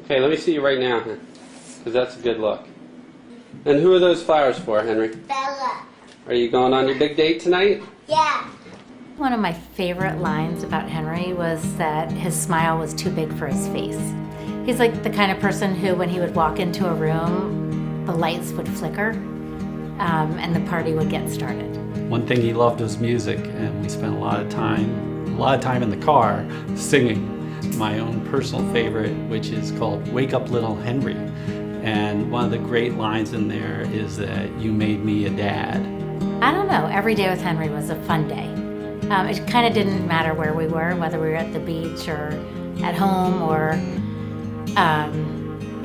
Okay, let me see you right now, because that's a good look. And who are those flowers for, Henry? Bella. Are you going on your big date tonight? Yeah. One of my favorite lines about Henry was that his smile was too big for his face. He's like the kind of person who, when he would walk into a room, the lights would flicker and the party would get started. One thing he loved was music, and we spent a lot of time in the car singing my own personal favorite, which is called Wake Up Little Henry. And one of the great lines in there is that you made me a dad. I don't know, every day with Henry was a fun day. It kind of didn't matter where we were, whether we were at the beach or at home or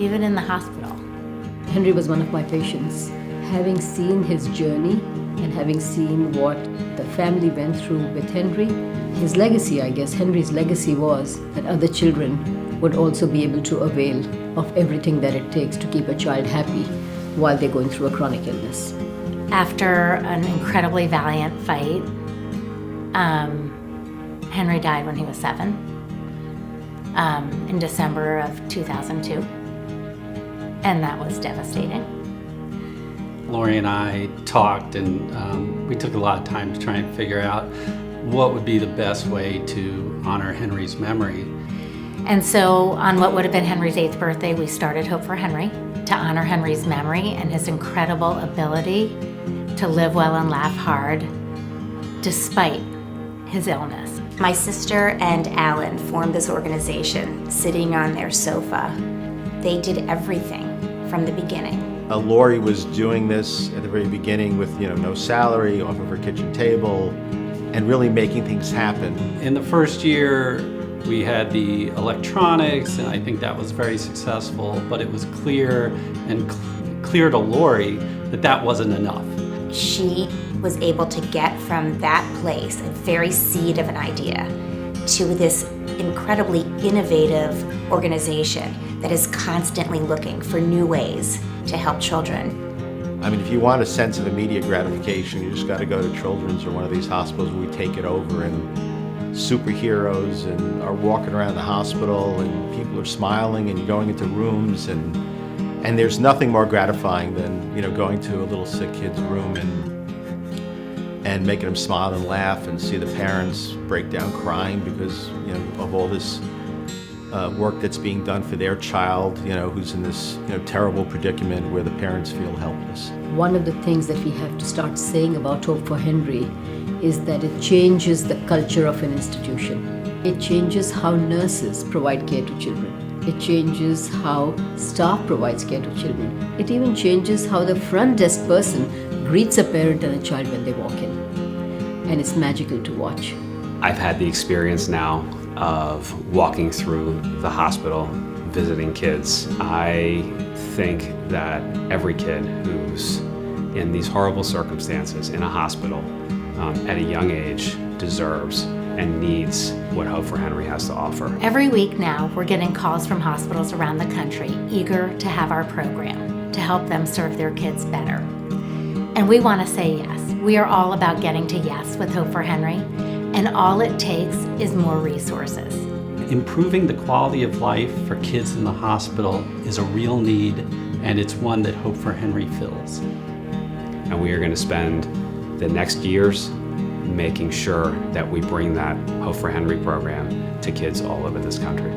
even in the hospital. Henry was one of my patients. Having seen his journey and having seen what the family went through with Henry, his legacy, I guess, Henry's legacy was that other children would also be able to avail of everything that it takes to keep a child happy while they're going through a chronic illness. After an incredibly valiant fight, Henry died when he was 7 in December of 2002, and that was devastating. Lori and I talked, and we took a lot of time to try and figure out what would be the best way to honor Henry's memory. And so on what would have been Henry's 8th birthday, we started Hope for Henry to honor Henry's memory and his incredible ability to live well and laugh hard despite his illness. My sister and Alan formed this organization sitting on their sofa. They did everything from the beginning. Lori was doing this at the very beginning with no salary, off of her kitchen table, and really making things happen. In the first year, we had the electronics, and I think that was very successful, but it was clear to Lori that that wasn't enough. She was able to get from that place, a very seed of an idea, to this incredibly innovative organization that is constantly looking for new ways to help children. I mean, if you want a sense of immediate gratification, you just got to go to Children's or one of these hospitals where we take it over, and superheroes and are walking around the hospital, and people are smiling and going into rooms, and there's nothing more gratifying than going to a little sick kid's room and making them smile and laugh, and see the parents break down crying because of all this work that's being done for their child, who's in this terrible predicament where the parents feel helpless. One of the things that we have to start saying about Hope for Henry is that it changes the culture of an institution. It changes how nurses provide care to children. It changes how staff provides care to children. It even changes how the front desk person greets a parent and a child when they walk in. And it's magical to watch. I've had the experience now of walking through the hospital, visiting kids. I think that every kid who's in these horrible circumstances in a hospital at a young age deserves and needs what Hope for Henry has to offer. Every week now, we're getting calls from hospitals around the country eager to have our program to help them serve their kids better. And we want to say yes. We are all about getting to yes with Hope for Henry, and all it takes is more resources. Improving the quality of life for kids in the hospital is a real need, and it's one that Hope for Henry fills. And we are going to spend the next years making sure that we bring that Hope for Henry program to kids all over this country.